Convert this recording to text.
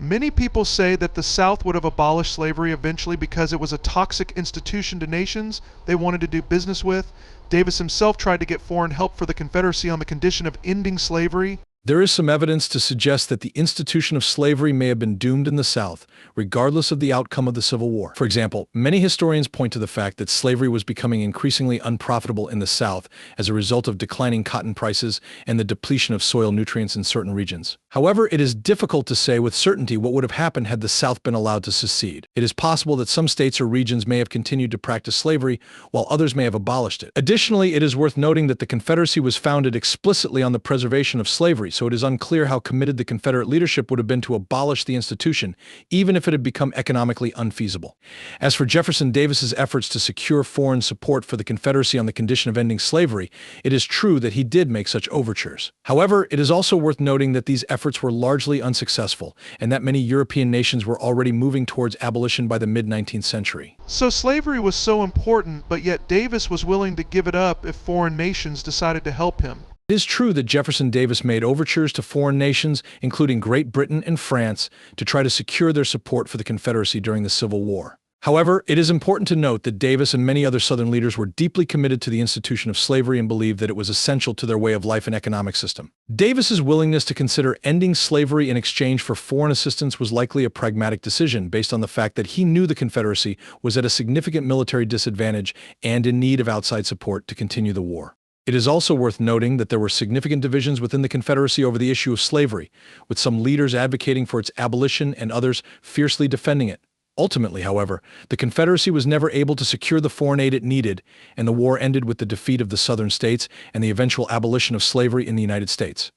Many people say that the South would have abolished slavery eventually because it was a toxic institution to nations they wanted to do business with. Davis himself tried to get foreign help for the Confederacy on the condition of ending slavery. There is some evidence to suggest that the institution of slavery may have been doomed in the South, regardless of the outcome of the Civil War. For example, many historians point to the fact that slavery was becoming increasingly unprofitable in the South as a result of declining cotton prices and the depletion of soil nutrients in certain regions. However, it is difficult to say with certainty what would have happened had the South been allowed to secede. It is possible that some states or regions may have continued to practice slavery, while others may have abolished it. Additionally, it is worth noting that the Confederacy was founded explicitly on the preservation of slavery, so it is unclear how committed the Confederate leadership would have been to abolish the institution, even if it had become economically unfeasible. As for Jefferson Davis's efforts to secure foreign support for the Confederacy on the condition of ending slavery, it is true that he did make such overtures. However, it is also worth noting that these efforts were largely unsuccessful, and that many European nations were already moving towards abolition by the mid-19th century. So slavery was so important, but yet Davis was willing to give it up if foreign nations decided to help him. It is true that Jefferson Davis made overtures to foreign nations, including Great Britain and France, to try to secure their support for the Confederacy during the Civil War. However, it is important to note that Davis and many other Southern leaders were deeply committed to the institution of slavery and believed that it was essential to their way of life and economic system. Davis's willingness to consider ending slavery in exchange for foreign assistance was likely a pragmatic decision based on the fact that he knew the Confederacy was at a significant military disadvantage and in need of outside support to continue the war. It is also worth noting that there were significant divisions within the Confederacy over the issue of slavery, with some leaders advocating for its abolition and others fiercely defending it. Ultimately, however, the Confederacy was never able to secure the foreign aid it needed, and the war ended with the defeat of the Southern states and the eventual abolition of slavery in the United States.